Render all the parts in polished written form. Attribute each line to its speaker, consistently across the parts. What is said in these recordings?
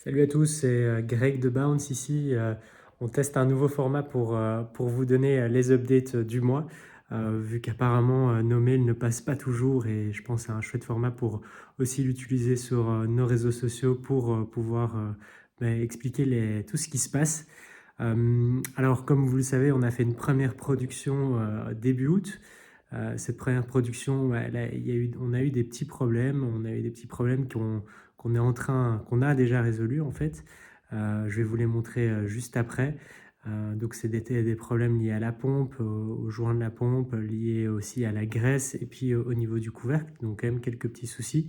Speaker 1: Salut à tous, c'est Greg de Bounce ici. On teste un nouveau format pour vous donner les updates du mois, vu qu'apparemment nos mails ne passent pas toujours et je pense que c'est un chouette format pour aussi l'utiliser sur nos réseaux sociaux pour pouvoir expliquer tout ce qui se passe. Alors, comme vous le savez, on a fait une première production début août. Cette première production, ouais, là, on a eu des petits problèmes. On a eu des petits problèmes qu'on a déjà résolus en fait. Je vais vous les montrer juste après. Donc, c'est des problèmes liés à la pompe, au joint de la pompe, liés aussi à la graisse et puis au niveau du couvercle. Donc, quand même quelques petits soucis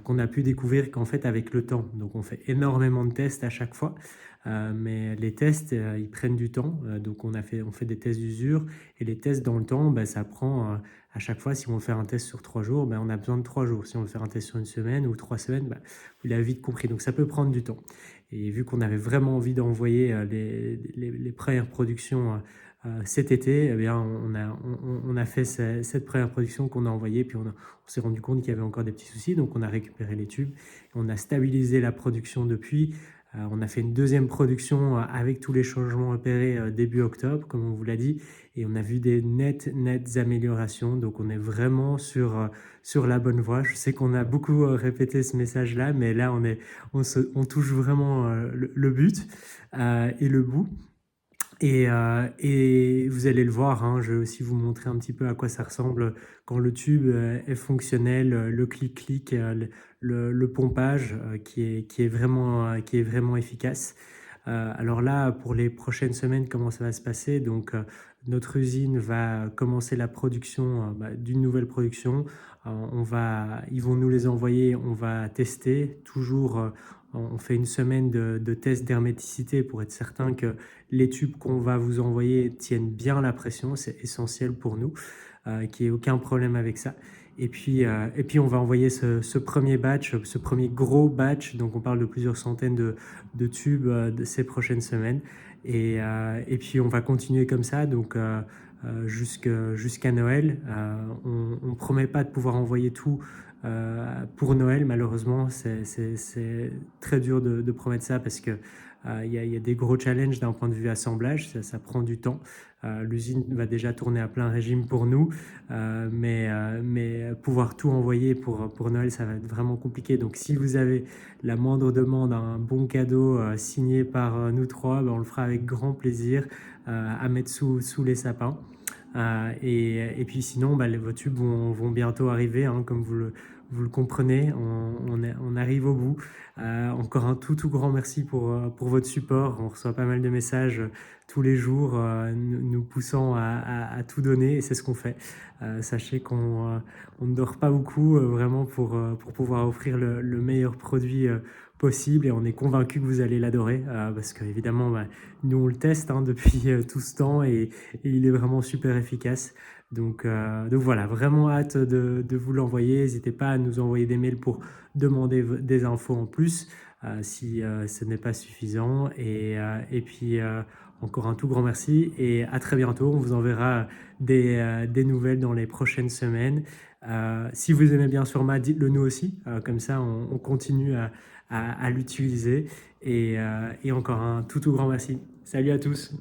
Speaker 1: qu'on a pu découvrir qu'en fait avec le temps. Donc, on fait énormément de tests à chaque fois. Mais les tests, ils prennent du temps. Donc, on fait des tests d'usure et les tests dans le temps, bah, ça prend à chaque fois. Si on veut faire un test sur 3 jours, bah, on a besoin de 3 jours. Si on veut faire un test sur une semaine ou 3 semaines, bah, vous l'avez vite compris. Donc, ça peut prendre du temps. Et vu qu'on avait vraiment envie d'envoyer les premières productions cet été, eh bien, on a fait cette première production qu'on a envoyée, puis on s'est rendu compte qu'il y avait encore des petits soucis, donc on a récupéré les tubes, on a stabilisé la production depuis. On a fait une deuxième production avec tous les changements opérés début octobre, comme on vous l'a dit, et on a vu des nettes améliorations. Donc on est vraiment sur la bonne voie. Je sais qu'on a beaucoup répété ce message-là, mais là on touche vraiment le but et le bout. Et vous allez le voir, hein, je vais aussi vous montrer un petit peu à quoi ça ressemble quand le tube est fonctionnel, le clic-clic, le pompage qui est vraiment efficace. Alors là, pour les prochaines semaines, comment ça va se passer? Donc, notre usine va commencer la production d'une nouvelle production. Ils vont nous les envoyer, on va tester. Toujours, on fait une semaine de tests d'herméticité pour être certain que les tubes qu'on va vous envoyer tiennent bien la pression. C'est essentiel pour nous, qu'il n'y ait aucun problème avec ça. Et puis on va envoyer ce premier batch, ce premier gros batch, donc on parle de plusieurs centaines de tubes de ces prochaines semaines. Et puis on va continuer comme ça, donc jusqu'à Noël. On ne promet pas de pouvoir envoyer tout pour Noël, malheureusement. C'est très dur de promettre ça parce que il y a des gros challenges d'un point de vue assemblage, ça prend du temps. L'usine va déjà tourner à plein régime pour nous, mais pouvoir tout envoyer pour Noël, ça va être vraiment compliqué. Donc si vous avez la moindre demande, un bon cadeau signé par nous trois, ben, on le fera avec grand plaisir à mettre sous les sapins. Et puis sinon, bah, vos tubes vont bientôt arriver, hein, comme vous le comprenez, on arrive au bout. Encore un tout grand merci pour votre support. On reçoit pas mal de messages tous les jours nous poussant à tout donner et c'est ce qu'on fait. Sachez on ne dort pas beaucoup vraiment pour pouvoir offrir le meilleur produit possible et on est convaincu que vous allez l'adorer parce que évidemment bah, nous on le teste hein, depuis tout ce temps et il est vraiment super efficace. Donc voilà, vraiment hâte de vous l'envoyer. N'hésitez pas à nous envoyer des mails pour demander des infos en plus si ce n'est pas suffisant. Et puis encore un tout grand merci et à très bientôt. On vous enverra des nouvelles dans les prochaines semaines. Si vous aimez bien ce format, dites-le nous aussi. Comme ça, on continue à l'utiliser. Et encore un tout grand merci. Salut à tous.